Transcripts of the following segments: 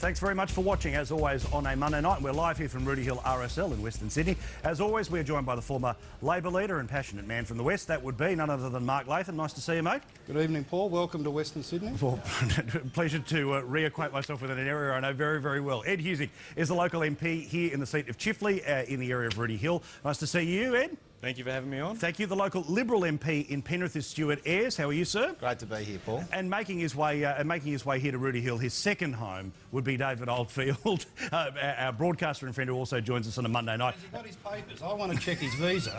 Thanks very much for watching, as always, on a Monday night. We're live here from Rooty Hill RSL in Western Sydney. As always, we're joined by the former Labor leader and passionate man from the West. That would be none other than Mark Latham. Nice to see you, mate. Good evening, Paul. Welcome to Western Sydney. Well, pleasure to reacquaint myself with an area I know very, very well. Ed Husic is the local MP here in the seat of Chifley, in the area of Rooty Hill. Nice to see you, Ed. Thank you for having me on. Thank you. The local Liberal MP in Penrith is Stuart Ayres. How are you, sir? Great to be here, Paul. And making his way here to Rooty Hill, his second home would be David Oldfield, our broadcaster and friend who also joins us on a Monday night. Has he got his papers? I want to check his visa.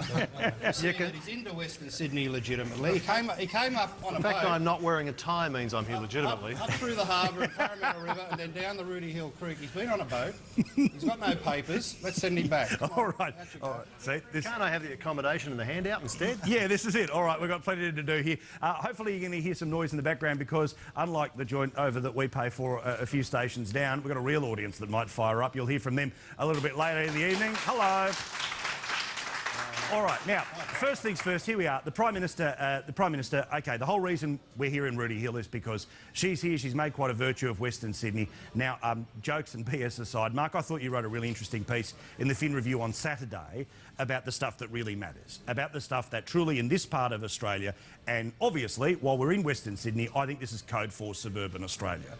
He's into Western Sydney legitimately. He came up on a boat. The fact I'm not wearing a tie means I'm here legitimately. Up through the harbour and Parramatta River and then down the Rooty Hill Creek. He's been on a boat. He's got no papers. Let's send him back. All right. See, Can't I have the accommodation and the handout instead? Yeah, this is it. All right, we've got plenty to do here. Hopefully you're going to hear some noise in the background because unlike the joint over that we pay for a few stations down, we've got a real audience that might fire up. You'll hear from them a little bit later in the evening. Hello. All right, now, first things first, here we are. The Prime Minister, okay, the whole reason we're here in Rooty Hill is because she's here, she's made quite a virtue of Western Sydney. Now, jokes and BS aside, Mark, I thought you wrote a really interesting piece in the Fin Review on Saturday about the stuff that really matters, about the stuff that truly in this part of Australia, and obviously, while we're in Western Sydney, I think this is code for suburban Australia.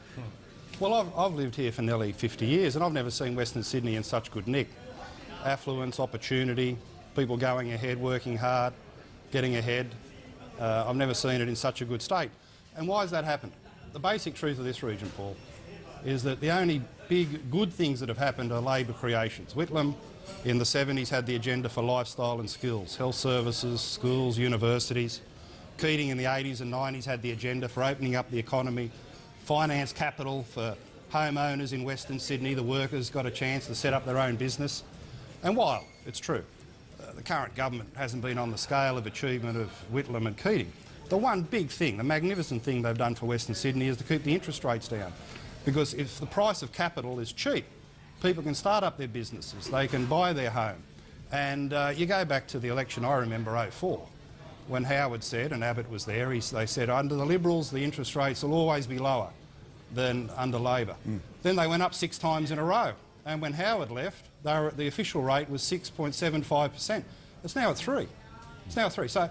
Well, I've lived here for nearly 50 years and I've never seen Western Sydney in such good nick. Affluence, opportunity, people going ahead, working hard, getting ahead. I've never seen it in such a good state. And why has that happened? The basic truth of this region, Paul, is that the only big good things that have happened are Labor creations. Whitlam in the 70s had the agenda for lifestyle and skills, health services, schools, universities. Keating in the 80s and 90s had the agenda for opening up the economy, finance capital for homeowners in Western Sydney. The workers got a chance to set up their own business. And while it's true, the current government hasn't been on the scale of achievement of Whitlam and Keating, the one big thing, the magnificent thing they've done for Western Sydney is to keep the interest rates down. Because if the price of capital is cheap, people can start up their businesses, they can buy their home. And you go back to the election, I remember 2004, when Howard said, and Abbott was there, they said under the Liberals the interest rates will always be lower than under Labor. Then they went up 6 times in a row. And when Howard left, the official rate was 6.75%. It's now at 3. It's now at 3. So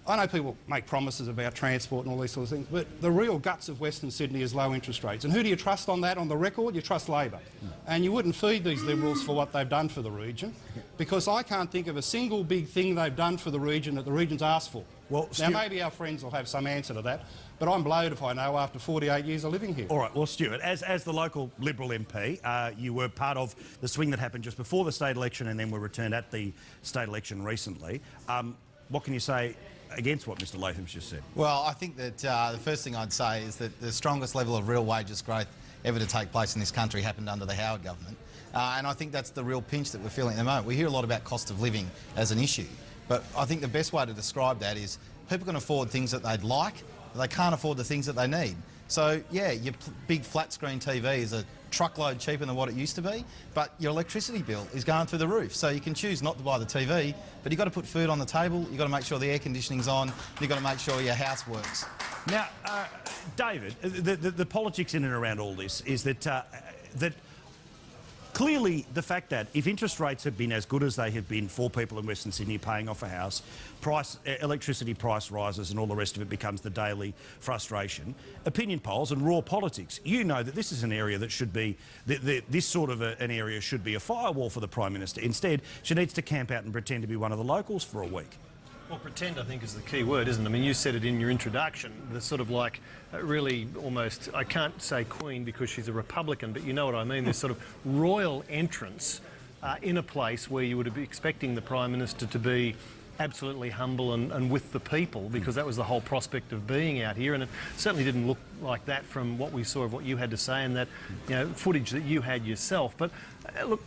I know people make promises about transport and all these sorts of things, but the real guts of Western Sydney is low interest rates. And who do you trust on that, on the record? You trust Labor. And you wouldn't feed these Liberals for what they've done for the region, because I can't think of a single big thing they've done for the region that the region's asked for. Well, now, maybe our friends will have some answer to that, but I'm blowed if I know after 48 years of living here. All right, well, Stuart, as the local Liberal MP, you were part of the swing that happened just before the state election and then were returned at the state election recently. What can you say against what Mr Latham's just said? Well, I think that the first thing I'd say is that the strongest level of real wages growth ever to take place in this country happened under the Howard government. And I think that's the real pinch that we're feeling at the moment. We hear a lot about cost of living as an issue, but I think the best way to describe that is people can afford things that they'd like, but they can't afford the things that they need. So, yeah, your big flat screen TV is a truckload cheaper than what it used to be, but your electricity bill is going through the roof. So you can choose not to buy the TV, but you've got to put food on the table, you've got to make sure the air conditioning's on, you've got to make sure your house works. Now, David, the politics in and around all this is that clearly the fact that if interest rates have been as good as they have been for people in Western Sydney paying off a house, electricity price rises and all the rest of it becomes the daily frustration. Opinion polls and raw politics, you know that this is an area that should be, this sort of an area should be a firewall for the Prime Minister. Instead, she needs to camp out and pretend to be one of the locals for a week. Well, pretend, I think, is the key word, isn't it? I mean, you said it in your introduction. The sort of like, really almost, I can't say Queen because she's a Republican, but you know what I mean, this sort of royal entrance in a place where you would be expecting the Prime Minister to be absolutely humble and with the people, because that was the whole prospect of being out here, and it certainly didn't look like that from what we saw of what you had to say and that, you know, footage that you had yourself. But look,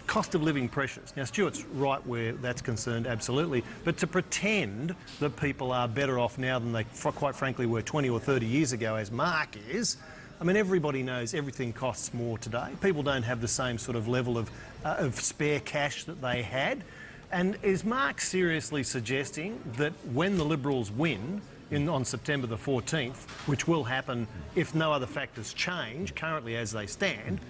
cost of living pressures. Now, Stuart's right where that's concerned, absolutely. But to pretend that people are better off now than they, quite frankly, were 20 or 30 years ago, as Mark is, I mean, everybody knows everything costs more today. People don't have the same sort of level of spare cash that they had. And is Mark seriously suggesting that when the Liberals win on September the 14th, which will happen if no other factors change, currently as they stand,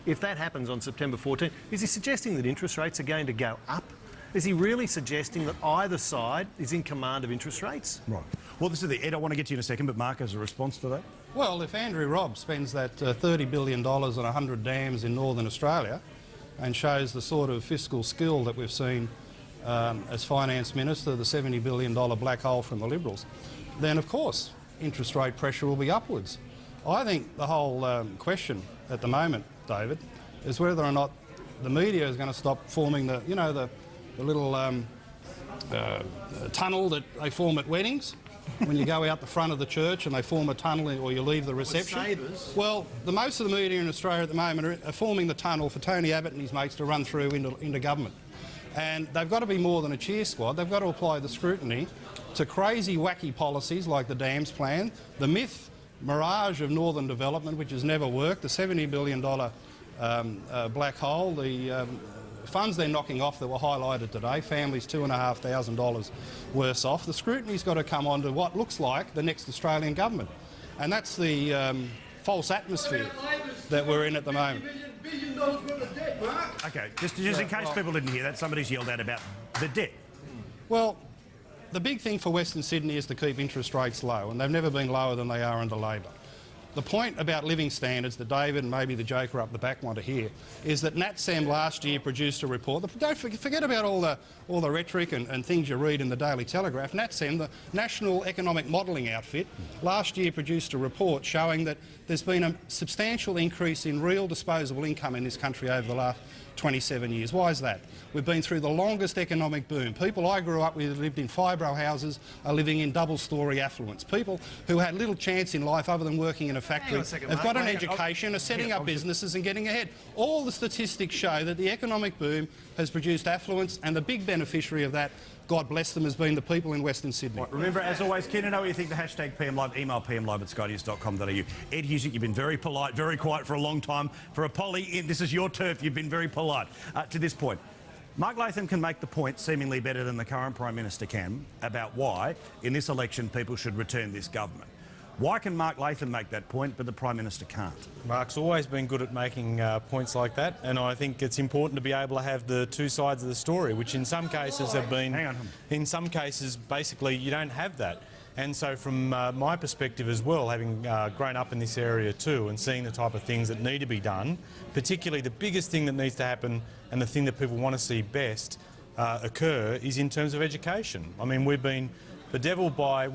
if that happens on September 14th, is he suggesting that interest rates are going to go up? Is he really suggesting that either side is in command of interest rates? Right. Well, this is the Ed. I want to get to you in a second, but Mark has a response to that. Well, if Andrew Robb spends that $30 billion on 100 dams in northern Australia and shows the sort of fiscal skill that we've seen as Finance Minister, the $70 billion black hole from the Liberals, then of course interest rate pressure will be upwards. I think the whole question at the moment, David, is whether or not the media is going to stop forming the, you know, the little tunnel that they form at weddings. When you go out the front of the church and they form a tunnel or you leave the reception. Well, most of the media in Australia at the moment are forming the tunnel for Tony Abbott and his mates to run through into government. And they've got to be more than a cheer squad. They've got to apply the scrutiny to crazy, wacky policies like the dams plan, the myth, mirage of northern development, which has never worked, the $70 billion black hole, the funds they're knocking off that were highlighted today, families $2,500 worse off. The scrutiny's got to come on to what looks like the next Australian government. And that's the false atmosphere that we're in at the moment. Okay, just in case people didn't hear that, somebody's yelled out about the debt. Well, the big thing for Western Sydney is to keep interest rates low, and they've never been lower than they are under Labor. The point about living standards that David and maybe the Joker up the back want to hear is that NatSem last year produced a report. Don't forget about all the rhetoric and things you read in the Daily Telegraph. NatSem, the National Economic Modelling outfit, last year produced a report showing that there's been a substantial increase in real disposable income in this country over the last 27 years. Why is that? We've been through the longest economic boom. People I grew up with who lived in fibro houses are living in double-storey affluence. People who had little chance in life other than working in a factory have got an education, are setting up businesses and getting ahead. All the statistics show that the economic boom has produced affluence, and the big beneficiary of that, God bless them, has been the people in Western Sydney. Right, remember, as always, keen to know what you think, the hashtag PMLive, email pmlive@skynews.com.au. Ed Husic, you've been very polite, very quiet for a long time. For a poly, this is your turf, you've been very polite to this point. Mark Latham can make the point, seemingly better than the current Prime Minister can, about why, in this election, people should return this government. Why can Mark Latham make that point, but the Prime Minister can't? Mark's always been good at making points like that, and I think it's important to be able to have the two sides of the story, which in some cases have been... Hang on. In some cases, basically, you don't have that. And so from my perspective as well, having grown up in this area too and seeing the type of things that need to be done, particularly the biggest thing that needs to happen and the thing that people want to see best occur is in terms of education. I mean, we've been bedeviled by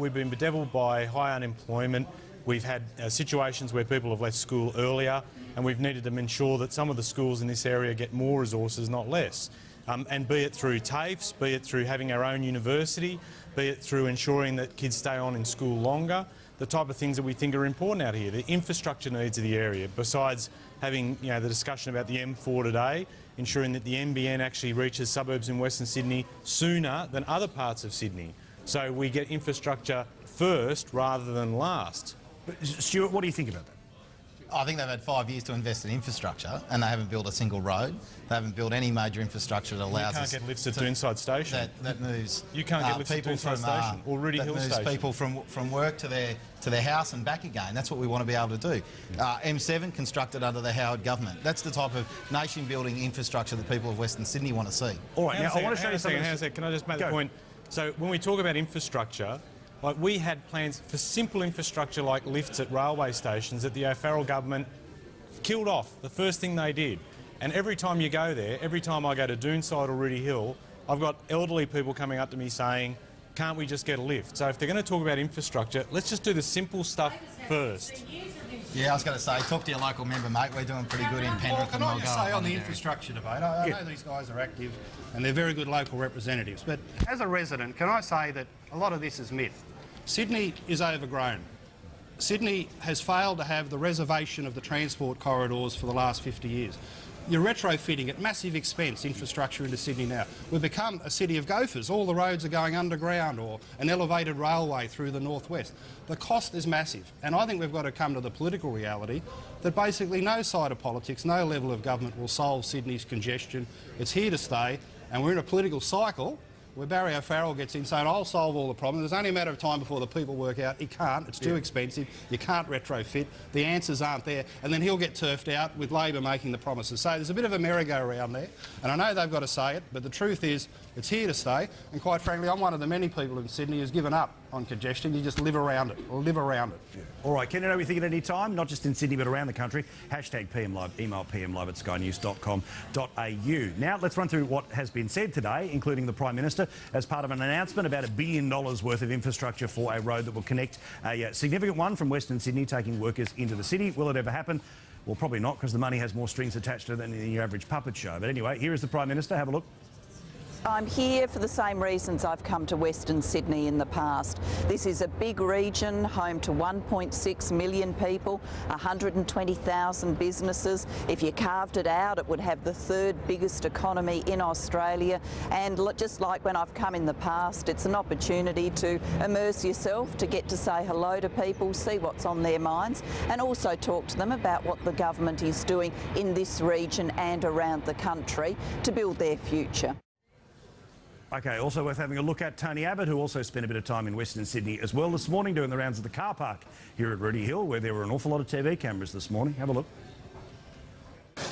high unemployment. We've had situations where people have left school earlier, and we've needed to ensure that some of the schools in this area get more resources, not less. And be it through TAFEs, be it through having our own university, be it through ensuring that kids stay on in school longer, the type of things that we think are important out here, the infrastructure needs of the area, besides having the discussion about the M4 today, ensuring that the NBN actually reaches suburbs in Western Sydney sooner than other parts of Sydney. So we get infrastructure first rather than last. But, Stuart, what do you think about that? I think they've had 5 years to invest in infrastructure and they haven't built a single road. They haven't built any major infrastructure that allows us... You can't get lifts at Doonside Station. That moves... You can't get lifts at Doonside Station or Ruddy Hill Station. That moves people from work to their house and back again. That's what we want to be able to do. M7 constructed under the Howard government. That's the type of nation-building infrastructure that people of Western Sydney want to see. All right, now I want to show you something... Hang on a second, can I just make the point? So when we talk about infrastructure, like we had plans for simple infrastructure like lifts at railway stations that the O'Farrell government killed off, the first thing they did. And every time you go there, every time I go to Doonside or Ruddy Hill, I've got elderly people coming up to me saying, can't we just get a lift? So if they're going to talk about infrastructure, let's just do the simple stuff first. Yeah, I was going to say, talk to your local member, mate. We're doing pretty good in Penrith. Can I just say on the infrastructure debate, I know these guys are active and they're very good local representatives, but as a resident, can I say that a lot of this is myth? Sydney is overgrown. Sydney has failed to have the reservation of the transport corridors for the last 50 years. You're retrofitting at massive expense infrastructure into Sydney now. We've become a city of gophers. All the roads are going underground or an elevated railway through the northwest. The cost is massive, and I think we've got to come to the political reality that basically no side of politics, no level of government will solve Sydney's congestion. It's here to stay, and we're in a political cycle where Barry O'Farrell gets in saying, I'll solve all the problems. There's only a matter of time before the people work out. He can't. It's too expensive. You can't retrofit. The answers aren't there. And then he'll get turfed out with Labor making the promises. So there's a bit of a merry-go-round there. And I know they've got to say it, but the truth is it's here to stay. And quite frankly, I'm one of the many people in Sydney who's given up on congestion. You just live around it, or live around it. Yeah. All right, can you know everything at any time, not just in Sydney but around the country? Hashtag PM Live, email pmlive@skynews.com.au. Now let's run through what has been said today, including the Prime Minister, as part of an announcement about $1 billion worth of infrastructure for a road that will connect a significant one from Western Sydney, taking workers into the city. Will it ever happen? Well, probably not, because the money has more strings attached to it than in your average puppet show. But anyway, here is the Prime Minister. Have a look. I'm here for the same reasons I've come to Western Sydney in the past. This is a big region, home to 1.6 million people, 120,000 businesses. If you carved it out, it would have the third biggest economy in Australia. And just like when I've come in the past, it's an opportunity to immerse yourself, to get to say hello to people, see what's on their minds, and also talk to them about what the government is doing in this region and around the country to build their future. OK, also worth having a look at Tony Abbott, who also spent a bit of time in Western Sydney as well this morning, doing the rounds of the car park here at Rooty Hill, where there were an awful lot of TV cameras this morning. Have a look.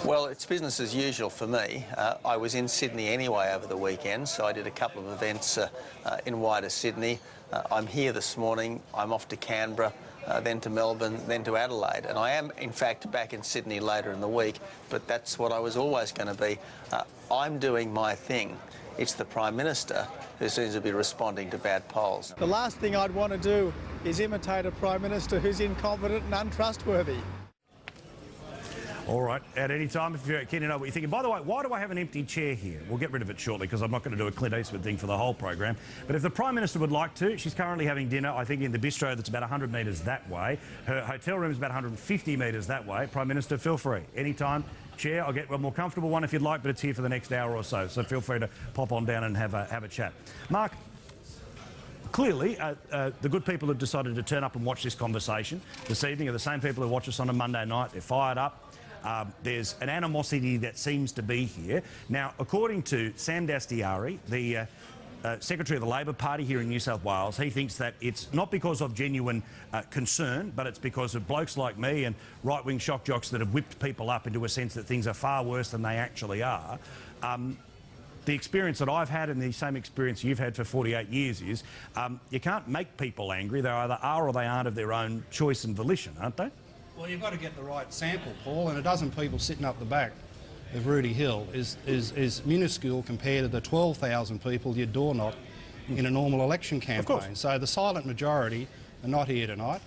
Well, it's business as usual for me. I was in Sydney anyway over the weekend, so I did a couple of events in wider Sydney. I'm here this morning. I'm off to Canberra, then to Melbourne, then to Adelaide. And I am, in fact, back in Sydney later in the week, but that's what I was always going to be. I'm doing my thing. It's the Prime Minister who seems to be responding to bad polls. The last thing I'd want to do is imitate a Prime Minister who's incompetent and untrustworthy. All right, at any time, if you're keen to know what you're thinking. By the way, why do I have an empty chair here? We'll get rid of it shortly, because I'm not going to do a Clint Eastwood thing for the whole program. But if the Prime Minister would like to, she's currently having dinner, I think, in the bistro that's about 100 metres that way. Her hotel room is about 150 metres that way. Prime Minister, feel free. Anytime. Chair, I'll get a more comfortable one if you'd like, but it's here for the next hour or so. So feel free to pop on down and have a chat. Mark, clearly, the good people have decided to turn up and watch this conversation this evening are the same people who watch us on a Monday night. They're fired up. There's an animosity that seems to be here. Now, according to Sam Dastyari, the Secretary of the Labor Party here in New South Wales, he thinks that it's not because of genuine concern, but it's because of blokes like me and right-wing shock jocks that have whipped people up into a sense that things are far worse than they actually are. The experience that I've had and the same experience you've had for 48 years is you can't make people angry. They either are or they aren't of their own choice and volition, aren't they? Well, you've got to get the right sample, Paul, and a dozen people sitting up the back of Rooty Hill is minuscule compared to the 12,000 people you'd door knock in a normal election campaign. So the silent majority are not here tonight.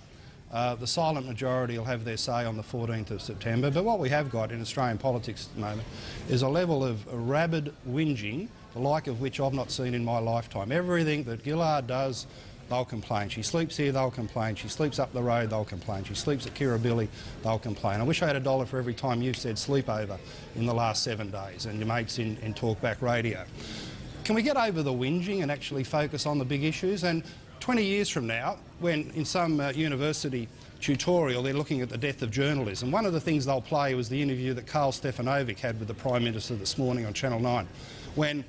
The silent majority will have their say on the 14th of September. But what we have got in Australian politics at the moment is a level of rabid whinging, the like of which I've not seen in my lifetime. Everything that Gillard does, they'll complain. She sleeps here, they'll complain. She sleeps up the road, they'll complain. She sleeps at Kirribilli, they'll complain. I wish I had $1 for every time you've said sleepover in the last 7 days, and your mates in Talkback Radio. Can we get over the whinging and actually focus on the big issues? And 20 years from now, when in some university tutorial they're looking at the death of journalism, one of the things they'll play was the interview that Karl Stefanovic had with the Prime Minister this morning on Channel 9, when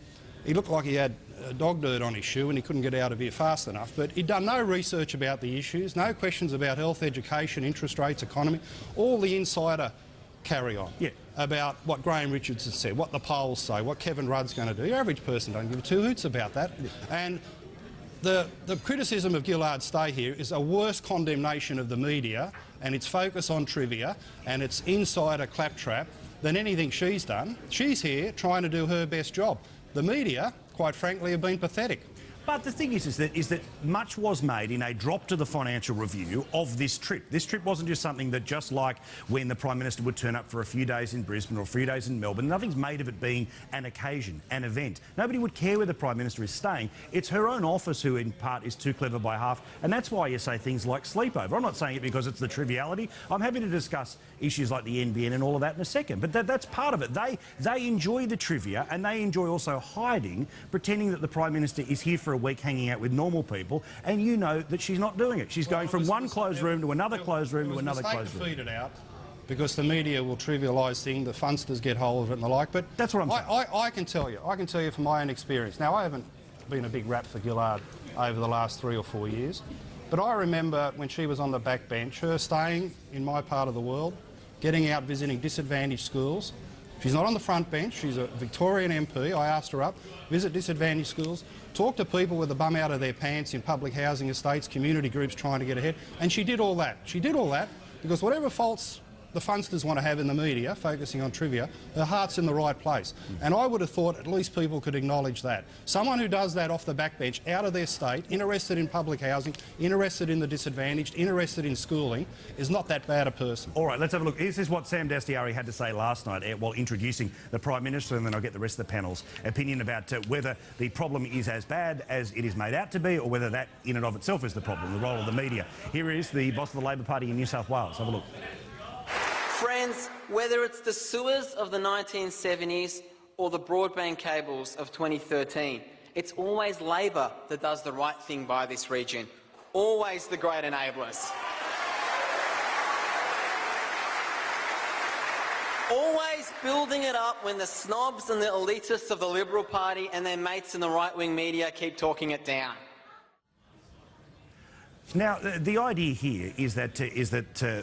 he looked like he had dog dirt on his shoe and he couldn't get out of here fast enough. But he'd done no research about the issues, no questions about health, education, interest rates, economy, all the insider carry-on about what Graham Richardson said, what the polls say, what Kevin Rudd's going to do. Your average person don't give two hoots about that. And the criticism of Gillard's stay here is a worse condemnation of the media and its focus on trivia and its insider claptrap than anything she's done. She's here trying to do her best job. The media, quite frankly, have been pathetic. But the thing is that much was made in a drop to the Financial Review of this trip. This trip wasn't just something that, just like when the Prime Minister would turn up for a few days in Brisbane or a few days in Melbourne, nothing's made of it being an occasion, an event. Nobody would care where the Prime Minister is staying. It's her own office who, in part, is too clever by half, and that's why you say things like sleepover. I'm not saying it because it's the triviality. I'm happy to discuss issues like the NBN and all of that in a second, but that's part of it. They enjoy the trivia, and they enjoy also hiding, pretending that the Prime Minister is here for a week hanging out with normal people, and you know that she's not doing it. She's going from one closed room to another closed room to another closed room. Feed it out because the media will trivialise things, the funsters get hold of it and the like. But that's what I'm saying. I can tell you from my own experience. Now, I haven't been a big rap for Gillard over the last 3 or 4 years. But I remember when she was on the backbench, her staying in my part of the world, getting out visiting disadvantaged schools. She's not on the front bench, she's a Victorian MP. I asked her up, visit disadvantaged schools, talk to people with the bum out of their pants in public housing estates, community groups trying to get ahead. And she did all that. She did all that because whatever faults the funsters want to have in the media, focusing on trivia, her heart's in the right place. And I would have thought at least people could acknowledge that. Someone who does that off the backbench, out of their state, interested in public housing, interested in the disadvantaged, interested in schooling, is not that bad a person. All right, let's have a look. This is what Sam Dastyari had to say last night while introducing the Prime Minister, and then I'll get the rest of the panel's opinion about whether the problem is as bad as it is made out to be, or whether that in and of itself is the problem, the role of the media. Here is the boss of the Labor Party in New South Wales. Have a look. Friends, whether it's the sewers of the 1970s or the broadband cables of 2013, it's always Labor that does the right thing by this region. Always the great enablers. Always building it up when the snobs and the elitists of the Liberal Party and their mates in the right-wing media keep talking it down. Now, the idea here is that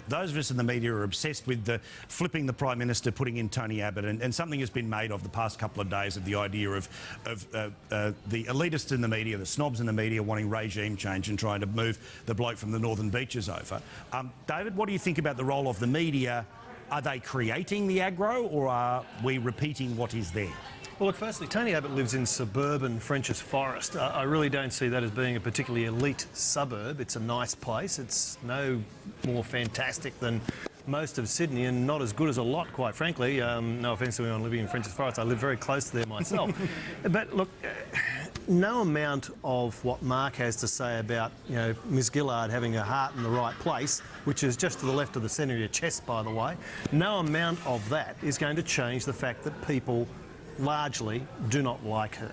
those of us in the media are obsessed with flipping the Prime Minister, putting in Tony Abbott, and something has been made of the past couple of days of the idea of the elitists in the media, the snobs in the media wanting regime change and trying to move the bloke from the Northern Beaches over. David, what do you think about the role of the media? Are they creating the aggro, or are we repeating what is there? Well, look, firstly, Tony Abbott lives in suburban Frenchs Forest. I really don't see that as being a particularly elite suburb. It's a nice place. It's no more fantastic than most of Sydney, and not as good as a lot, quite frankly. No offence to anyone living in Frenchs Forest. I live very close to there myself. But look, no amount of what Mark has to say about, you know, Ms Gillard having her heart in the right place, which is just to the left of the centre of your chest, by the way, no amount of that is going to change the fact that people largely do not like her.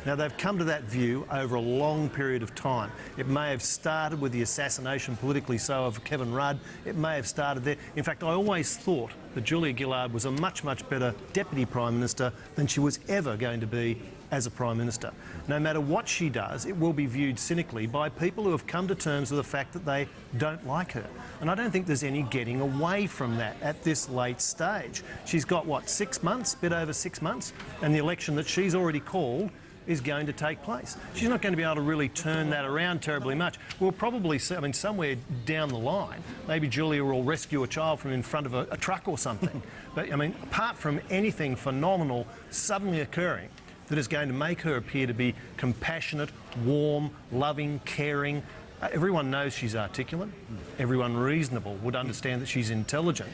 Now, they've come to that view over a long period of time. It may have started with the assassination, politically so, of Kevin Rudd. It may have started there. In fact, I always thought that Julia Gillard was a much, much better Deputy Prime Minister than she was ever going to be as a Prime Minister. No matter what she does, it will be viewed cynically by people who have come to terms with the fact that they don't like her. And I don't think there's any getting away from that at this late stage. She's got, what, 6 months, bit over 6 months, and the election that she's already called is going to take place. She's not going to be able to really turn that around terribly much. We'll probably see, I mean, somewhere down the line, maybe Julia will rescue a child from in front of a truck or something. But, I mean, apart from anything phenomenal suddenly occurring that is going to make her appear to be compassionate, warm, loving, caring, everyone knows she's articulate. Everyone reasonable would understand that she's intelligent.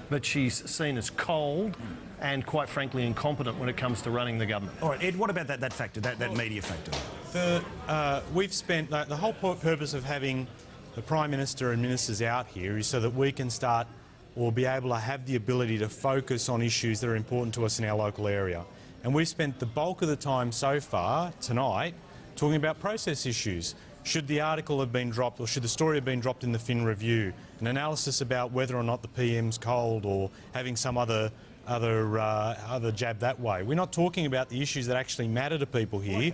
But she's seen as cold and, quite frankly, incompetent when it comes to running the government. All right, Ed, what about that factor, that media factor? We've spent... the whole purpose of having the Prime Minister and ministers out here is so that we can start or be able to have the ability to focus on issues that are important to us in our local area. And we've spent the bulk of the time so far, tonight, talking about process issues. Should the article have been dropped, or should the story have been dropped in the Fin Review? An analysis about whether or not the PM's cold, or having some other jab that way. We're not talking about the issues that actually matter to people here.